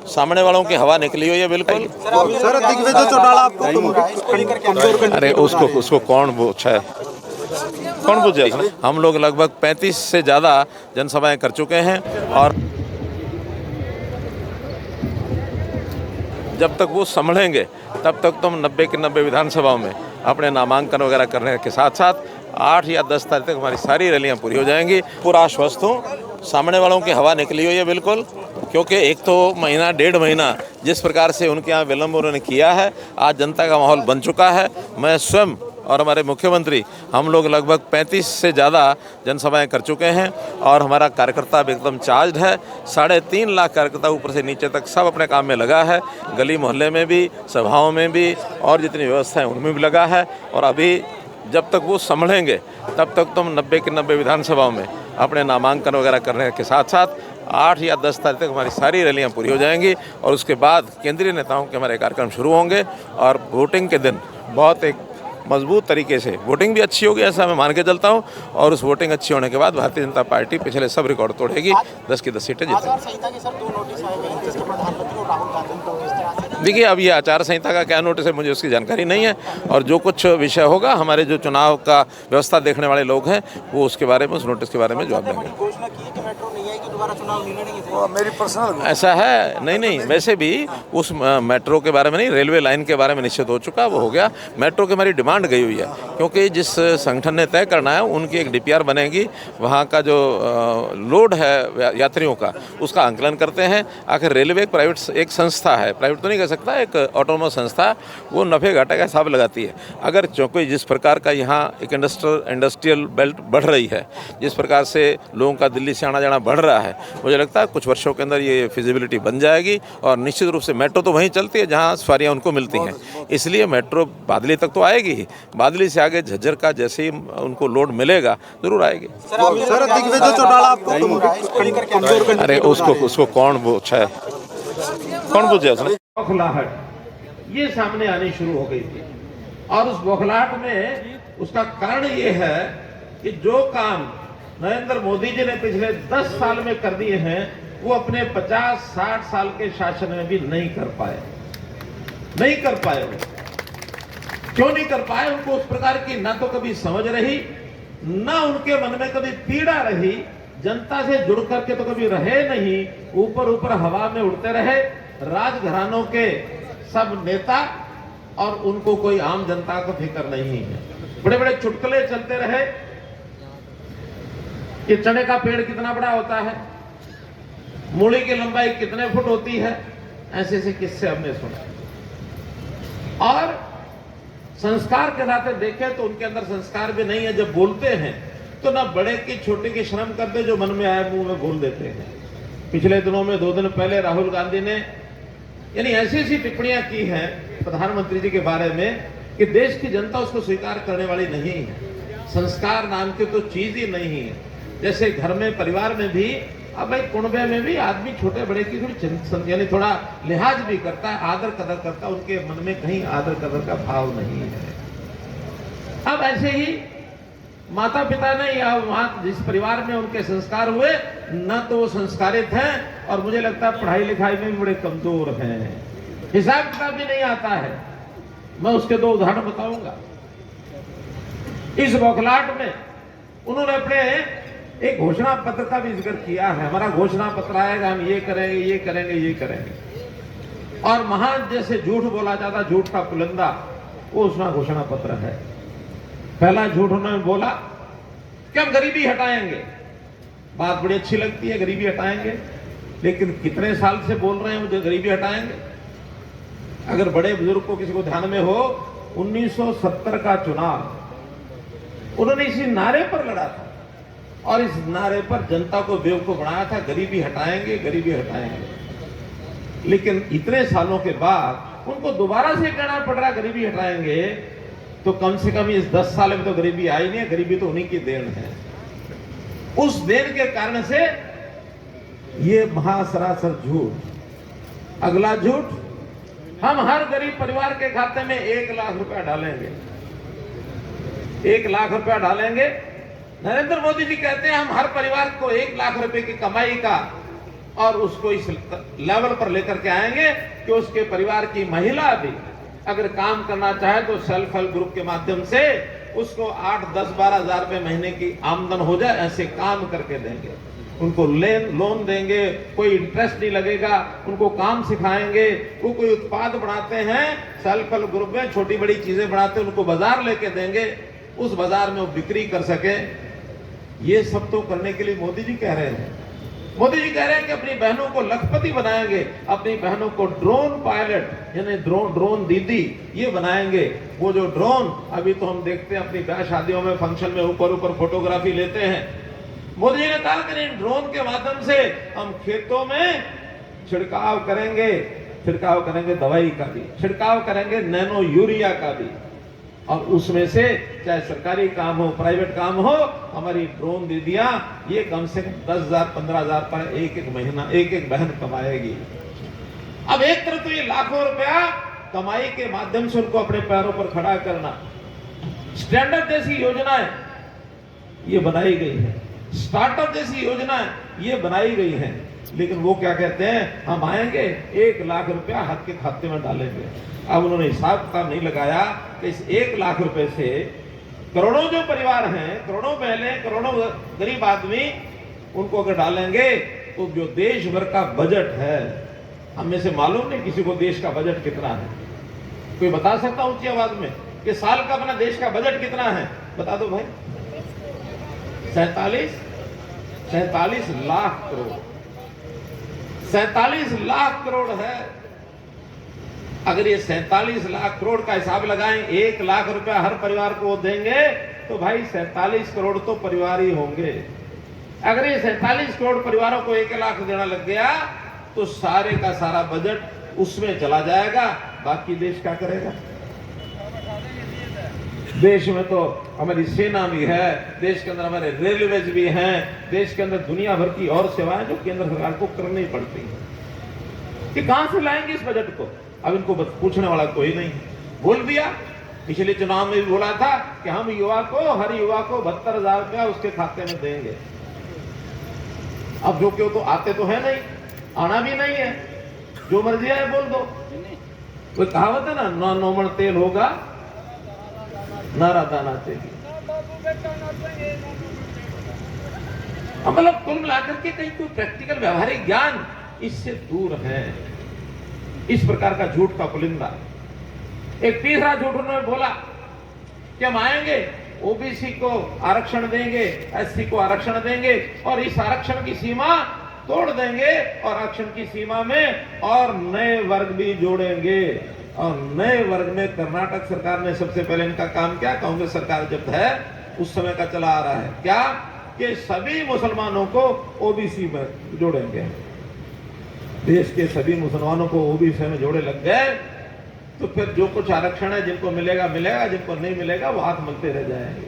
सामने वालों की हवा निकली हुई है बिल्कुल। सर दिग्विजय चौटाला आपको अरे उसको कौन पूछे? हम लोग लगभग 35 से ज़्यादा जनसभाएं कर चुके हैं और जब तक वो संभलेंगे तब तक तो हम 90 के 90 विधानसभाओं में अपने नामांकन वगैरह करने के साथ साथ 8 या 10 तारीख तक हमारी सारी रैलियां पूरी हो जाएंगी। पूरा आश्वस्त हूँ, सामने वालों की हवा निकली हुई है बिल्कुल, क्योंकि एक तो महीना 1.5 महीना जिस प्रकार से उनके यहाँ विलम्ब उन्होंने किया है, आज जनता का माहौल बन चुका है। मैं स्वयं और हमारे मुख्यमंत्री हम लोग लगभग 35 से ज़्यादा जनसभाएं कर चुके हैं और हमारा कार्यकर्ता भी एकदम चार्ज है। 3.5 लाख कार्यकर्ता ऊपर से नीचे तक सब अपने काम में लगा है, गली मोहल्ले में भी, सभाओं में भी और जितनी व्यवस्था है उनमें भी लगा है। और अभी जब तक वो संभलेंगे तब तक तो हम 90 के 90 विधानसभाओं में अपने नामांकन वगैरह करने के साथ साथ 8 या 10 तारीख तक हमारी सारी रैलियां पूरी हो जाएंगी और उसके बाद केंद्रीय नेताओं के हमारे कार्यक्रम शुरू होंगे और वोटिंग के दिन बहुत एक मजबूत तरीके से वोटिंग भी अच्छी होगी, ऐसा मैं मान के चलता हूं। और उस वोटिंग अच्छी होने के बाद भारतीय जनता पार्टी पिछले सब रिकॉर्ड तोड़ेगी, 10 की 10 सीटें जीतेगी। देखिए, अब ये आचार संहिता का क्या नोटिस है मुझे उसकी जानकारी नहीं है और जो कुछ विषय होगा हमारे जो चुनाव का व्यवस्था देखने वाले लोग हैं वो उसके बारे में, उस नोटिस के बारे में जवाब देंगे। मेरी पर्सनल ऐसा है नहीं, वैसे भी उस मेट्रो के बारे में नहीं, रेलवे लाइन के बारे में निश्चित हो चुका, वो हो गया। मेट्रो की हमारी डिमांड गई हुई है क्योंकि जिस संगठन ने तय करना है उनकी एक DPR बनेगी, वहाँ का जो लोड है यात्रियों का उसका आंकलन करते हैं। आखिर रेलवे एक प्राइवेट एक संस्था है, प्राइवेट तो नहीं कह सकता, एक ऑटोनोमस संस्था, वो नफ़े घाटे का हिसाब लगाती है। अगर चूँकि जिस प्रकार का यहाँ एक इंडस्ट्रियल बेल्ट बढ़ रही है, जिस प्रकार से लोगों का दिल्ली से आना जाना बढ़ रहा है, मुझे लगता है कुछ वर्षों के अंदर ये फिजिबिलिटी बन जाएगी और निश्चित रूप से मेट्रो तो वहीं चलती है जहाँ सवारियाँ उनको मिलती हैं, इसलिए मेट्रो बादली तक तो आएगी ही, बादली से आगे झज्जर का जैसे ही उनको लोड मिलेगा जरूर आएगी। सर दिग्विजय चौटाला आपको अरे उसको कौन पूछे? उसने बौखलाहट ये सामने आनी शुरू हो गई थी और उस बौखलाहट में उसका कारण ये है कि जो काम नरेंद्र मोदी जी ने पिछले 10 साल में कर दिए हैं वो अपने 50-60 साल के शासन में भी नहीं कर पाए वो। क्यों नहीं कर पाए? उनको उस प्रकार की ना तो कभी समझ रही, ना उनके मन में कभी पीड़ा रही, जनता से जुड़ करके तो कभी रहे नहीं, ऊपर हवा में उड़ते रहे राजघरानों के सब नेता और उनको कोई आम जनता को फिक्र नहीं है। बड़े बड़े चुटकुले चलते रहे कि चने का पेड़ कितना बड़ा होता है, मूली की लंबाई कितने फुट होती है, ऐसे किस्से हमने सुने। और संस्कार के नाते देखें तो उनके अंदर संस्कार भी नहीं है। जब बोलते हैं तो ना बड़े की छोटे की शर्म करते, जो मन में आए मुंह में बोल देते हैं। पिछले दिनों में 2 दिन पहले राहुल गांधी ने यानी ऐसी टिप्पणियां की हैं प्रधानमंत्री जी के बारे में कि देश की जनता उसको स्वीकार करने वाली नहीं है। संस्कार नाम की तो चीज ही नहीं है। जैसे घर में, परिवार में भी, अब भाई कुनबे में भी आदमी छोटे बड़े की थोड़ी यानी थोड़ा लिहाज भी करता है, आदर कदर करता है, उनके मन में कहीं आदर कदर का भाव नहीं है। अब ऐसे ही माता पिता ने या वहां जिस परिवार में उनके संस्कार हुए, न तो वो संस्कारित हैं और मुझे लगता है पढ़ाई लिखाई में भी बड़े कमजोर हैं, हिसाब किताब भी नहीं आता है। मैं उसके 2 उदाहरण बताऊंगा। इस बौखलाहट में उन्होंने अपने एक घोषणा पत्र का भी जिक्र किया है। हमारा घोषणा पत्र आएगा, हम ये करेंगे और महान जैसे झूठ बोला जाता, झूठ का पुलंदा, वो उसका घोषणा पत्र है। पहला झूठ उन्होंने बोला कि हम गरीबी हटाएंगे। बात बड़ी अच्छी लगती है, गरीबी हटाएंगे, लेकिन कितने साल से बोल रहे हैं मुझे गरीबी हटाएंगे? अगर बड़े बुजुर्ग को किसी को ध्यान में हो, 1970 का चुनाव उन्होंने इसी नारे पर लड़ा था और इस नारे पर जनता को बेवकूफ बनाया था, गरीबी हटाएंगे। लेकिन इतने सालों के बाद उनको दोबारा से कहना पड़ रहा गरीबी हटाएंगे, तो कम से कम इस 10 साल में तो गरीबी आई नहीं है। गरीबी तो उन्हीं की देन है। उस देन के कारण से ये महासरासर झूठ। अगला झूठ, हम हर गरीब परिवार के खाते में 1 लाख रुपया डालेंगे। 1 लाख रुपया डालेंगे। नरेंद्र मोदी जी कहते हैं हम हर परिवार को 1 लाख रुपए की कमाई का और उसको इस लेवल पर लेकर के आएंगे कि उसके परिवार की महिला भी अगर काम करना चाहे तो सेल्फ हेल्प ग्रुप के माध्यम से उसको 8, 10, 12 हजार रुपए महीने की आमदन हो जाए, ऐसे काम करके देंगे। उनको लोन देंगे, कोई इंटरेस्ट नहीं लगेगा, उनको काम सिखाएंगे। वो कोई उत्पाद बनाते हैं सेल्फ हेल्प ग्रुप में, छोटी बड़ी चीजें बनाते हैं, उनको बाजार लेके देंगे, उस बाजार में वो बिक्री कर सके। ये सब तो करने के लिए मोदी जी कह रहे हैं। मोदी जी कह रहे हैं कि अपनी बहनों को लखपति बनाएंगे, अपनी बहनों को ड्रोन पायलट यानी ड्रोन दीदी ये बनाएंगे। वो जो ड्रोन अभी तो हम देखते हैं अपनी ब्याह शादियों में, फंक्शन में ऊपर फोटोग्राफी लेते हैं। मोदी जी ने कहा कि नहीं, ड्रोन के माध्यम से हम खेतों में छिड़काव करेंगे दवाई का भी, छिड़काव करेंगे नैनो यूरिया का भी, और उसमें से चाहे सरकारी काम हो, प्राइवेट काम हो, हमारी ड्रोन दीदियां ये कम से कम 10,000, 15,000 पर एक महीना एक बहन कमाएगी। अब एक तरफ तो ये लाखों रुपया कमाई के माध्यम से उनको अपने पैरों पर खड़ा करना, स्टैंडअप जैसी योजनाएं ये बनाई गई है, स्टार्टअप जैसी योजनाएं ये बनाई गई है, लेकिन वो क्या कहते हैं, हम आएंगे 1 लाख रुपया हर के खाते में डालेंगे। अब उन्होंने हिसाब किताब नहीं लगाया कि इस 1 लाख रुपए से करोड़ों जो परिवार हैं, करोड़ों महिलाएं, करोड़ों गरीब आदमी, उनको अगर डालेंगे तो जो देश भर का बजट है, हम में से मालूम नहीं किसी को देश का बजट कितना है। कोई बता सकता ऊंची आवाज में कि साल का अपना देश का बजट कितना है? बता दो भाई। 47 लाख करोड़, 47 लाख करोड़ है। अगर ये 47 लाख करोड़ का हिसाब लगाएं, 1 लाख रुपया हर परिवार को देंगे तो भाई 47 करोड़ तो परिवार ही होंगे। अगर ये 47 करोड़ परिवारों को 1 लाख देना लग गया तो सारे का सारा बजट उसमें चला जाएगा। बाकी देश क्या करेगा? देश में तो हमारी सेना भी है, देश के अंदर हमारे रेलवेज भी हैं, देश के अंदर दुनिया भर की और सेवाएं जो केंद्र सरकार को करनी पड़ती है। कि कहां से लाएंगे इस बजट को? अब इनको पूछने वाला कोई नहीं। बोल दिया, पिछले चुनाव में भी बोला था कि हम हर युवा को 72,000 रुपया उसके खाते में देंगे। अब जो क्यों तो आते तो है नहीं, आना भी नहीं है, जो मर्जी है बोल दो। कोई कहावत है ना, नौमण तेल होगा नारा दाना चाहिए। मतलब कुल मिलाकर के कहीं कोई प्रैक्टिकल व्यवहारिक ज्ञान इससे दूर है। इस प्रकार का झूठ का पुलिंदा। एक तीसरा झूठ उन्होंने बोला कि हम आएंगे, ओबीसी को आरक्षण देंगे, एससी को आरक्षण देंगे और इस आरक्षण की सीमा तोड़ देंगे और आरक्षण की सीमा में और नए वर्ग भी जोड़ेंगे। और नए वर्ग में कर्नाटक सरकार ने सबसे पहले इनका काम किया, कांग्रेस सरकार जब है उस समय का चला आ रहा है, क्या कि सभी मुसलमानों को ओबीसी में जोड़ेंगे। देश के सभी मुसलमानों को ओबीसी में जोड़े लग गए तो फिर जो कुछ आरक्षण है जिनको मिलेगा मिलेगा, जिनको नहीं मिलेगा वो हाथ मलते रह जाएंगे।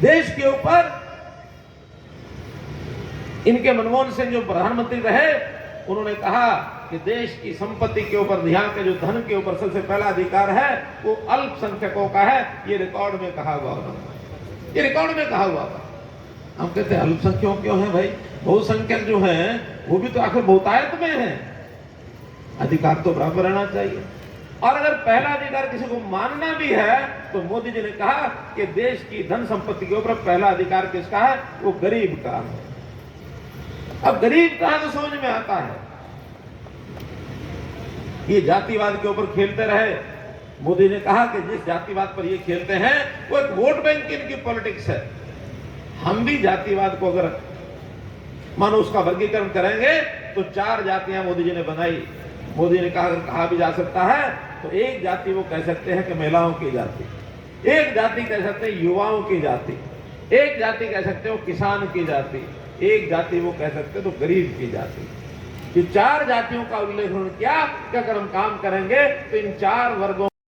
देश के ऊपर इनके मनमोहन सिंह जो प्रधानमंत्री रहे, उन्होंने कहा कि देश की संपत्ति के ऊपर, यहाँ के जो धन के ऊपर सबसे पहला अधिकार है वो अल्पसंख्यकों का है। ये रिकॉर्ड में कहा हुआ, ये रिकॉर्ड में कहा हुआ था। हम कहते हैं अल्पसंख्यक क्यों है भाई? बहुसंख्यक जो हैं वो भी तो आखिर बहुतायत में है, अधिकार तो बराबर रहना चाहिए। और अगर पहला अधिकार किसी को मानना भी है तो मोदी जी ने कहा कि देश की धन संपत्ति के ऊपर पहला अधिकार किसका है? वो गरीब का है। अब गरीब का है तो समझ में आता है। ये जातिवाद के ऊपर खेलते रहे। मोदी ने कहा कि जिस जातिवाद पर ये खेलते हैं वो एक वोट बैंक की इनकी पॉलिटिक्स है। हम भी जातिवाद को अगर मानो उसका वर्गीकरण करेंगे तो 4 जातियां मोदी जी ने बनाई। मोदी ने कहा, अगर कहा भी जा सकता है तो एक जाति वो कह सकते हैं कि महिलाओं की जाति, एक जाति कह सकते हैं युवाओं की जाति, एक जाति कह सकते हो किसान की जाति, एक जाति वो कह सकते तो गरीब की जाति। ये 4 जातियों का उल्लेख उन्होंने किया कि अगर हम काम करेंगे तो इन 4 वर्गों